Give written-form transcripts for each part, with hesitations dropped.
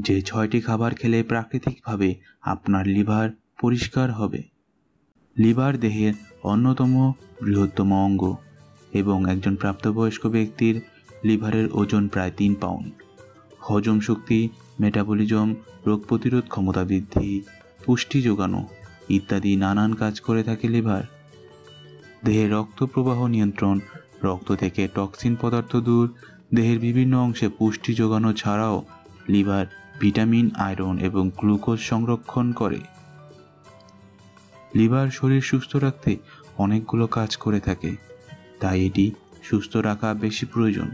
যে 6টি খাবার খেলে প্রাকৃতিকভাবে আপনার লিভার পরিষ্কার হবে। লিভার দেহের অন্যতম বৃহত্তম অঙ্গ এবং একজন প্রাপ্তবয়স্ক ব্যক্তির লিভারের ওজন প্রায় 3 পাউন্ড। হজম শক্তি, মেটাবলিজম, রোগ প্রতিরোধ ক্ষমতা বৃদ্ধি, পুষ্টি যোগানো ইত্যাদি নানান কাজ করে থাকে লিভার। দেহের রক্ত প্রবাহ নিয়ন্ত্রণ, রক্ত থেকে টক্সিন পদার্থ দূর, দেহের বিভিন্ন অংশে পুষ্টি যোগানো ছাড়াও লিভার ভিটামিন, আয়রন এবং গ্লুকোজ সংরক্ষণ করে। লিভার শরীর সুস্থ রাখতে অনেকগুলো কাজ করে থাকে, তাই এটি সুস্থ রাখা বেশি প্রয়োজন।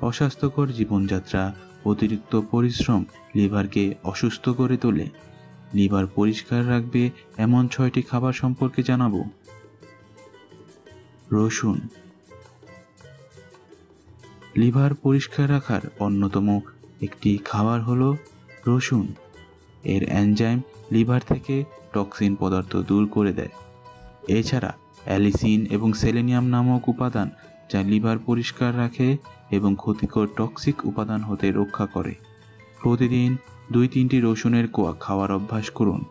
অস্বাস্থ্যকর জীবনযাত্রা, অতিরিক্ত পরিশ্রম লিভারকে অসুস্থ করে তোলে। লিভার পরিষ্কার রাখবে এমন 6টি খাবার সম্পর্কে জানাবো। রসুন। লিভার পরিষ্কার রাখার অন্যতম একটি খাবার হলো রসুন। এর এনজাইম লিভার থেকে টক্সিন পদার্থ দূর করে দেয়। এছাড়া অ্যালিসিন এবং সেলেনিয়াম নামক উপাদান যা লিভার পরিষ্কার রাখে এবং ক্ষতিকর টক্সিক উপাদান হতে রক্ষা করে। প্রতিদিন 2-3টি রসুনের কোয়া খাওয়ার অভ্যাস করুন।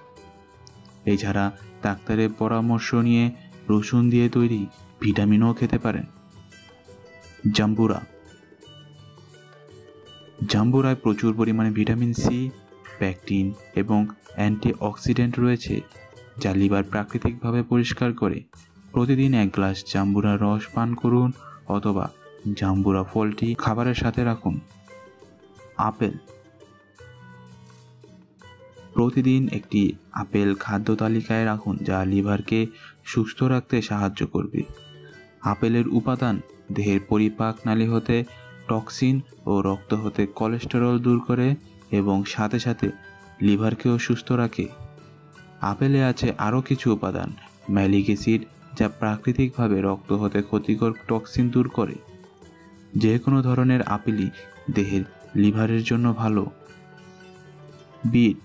এছাড়া ডাক্তারের পরামর্শ নিয়ে রসুন দিয়ে তৈরি ভিটামিনও খেতে পারেন। জাম্বুরা। জাম্বুরায় প্রচুর পরিমাণে ভিটামিন সি, প্যাকটিন এবং অ্যান্টিঅক্সিডেন্ট রয়েছে যা লিভার প্রাকৃতিকভাবে পরিষ্কার করে। প্রতিদিন 1 গ্লাস জাম্বুরার রস পান করুন অথবা জাম্বুরা ফলটি খাবারের সাথে রাখুন। আপেল। প্রতিদিন একটি আপেল খাদ্য তালিকায় রাখুন যা লিভারকে সুস্থ রাখতে সাহায্য করবে। আপেলের উপাদান দেহের পরিপাক নালী হতে টক্সিন ও রক্ত হতে কোলেস্টেরল দূর করে এবং সাথে সাথে লিভারকেও সুস্থ রাখে। আপেলে আছে আরও কিছু উপাদান, ম্যালিক অ্যাসিড যা প্রাকৃতিকভাবে রক্ত হতে ক্ষতিকর টক্সিন দূর করে। যে কোনো ধরনের আপেলই দেহের লিভারের জন্য ভালো। বিট।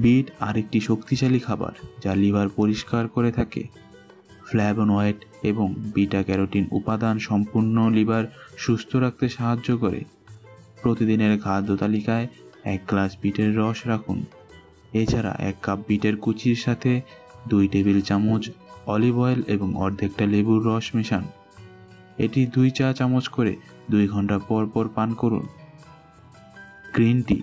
বিট আরেকটি শক্তিশালী খাবার যা লিভার পরিষ্কার করে থাকে। ফ্ল্যাভোনয়েড এবং বিটা ক্যারোটিন উপাদান সম্পূর্ণ লিভার সুস্থ রাখতে সাহায্য করে। প্রতিদিনের খাদ্য তালিকায় 1 গ্লাস বিটের রস রাখুন। এছাড়া 1 কাপ বিটের কুচির সাথে 2 টেবিল চামচ অলিভ অয়েল এবং অর্ধেকটা লেবুর রস মেশান। এটি 2 চা চামচ করে 2 ঘন্টা পর পর পান করুন। Green tea.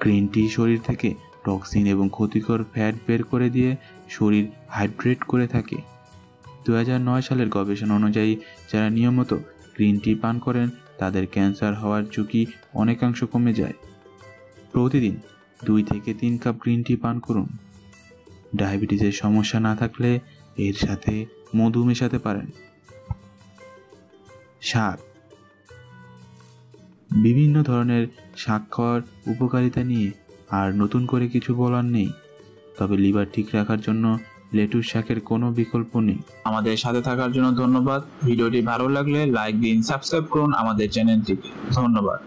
গ্রিন টি শরীর থেকে টক্সিন এবং ক্ষতিকর ফ্যাট বের করে দিয়ে শরীর হাইড্রেট করে থাকে। 2009 সালের গবেষণা অনুযায়ী যারা নিয়মিত গ্রিন টি পান করেন তাদের ক্যান্সার হওয়ার ঝুঁকি অনেকাংশ কমে যায়। প্রতিদিন 2 থেকে 3 কাপ গ্রিন টি পান করুন। ডায়াবেটিসের সমস্যা না থাকলে এর সাথে মধু মেশাতে পারেন। শাক। বিভিন্ন ধরনের শাক খাওয়ার উপকারিতা নিয়ে আর নতুন করে কিছু বলার নেই, তবে লিভার ঠিক রাখার জন্য লেটুস শাকের কোনো বিকল্প নেই। আমাদের সাথে থাকার জন্য ধন্যবাদ। ভিডিওটি ভালো লাগলে লাইক দিন, সাবস্ক্রাইব করুন আমাদের চ্যানেলটিকে। ধন্যবাদ।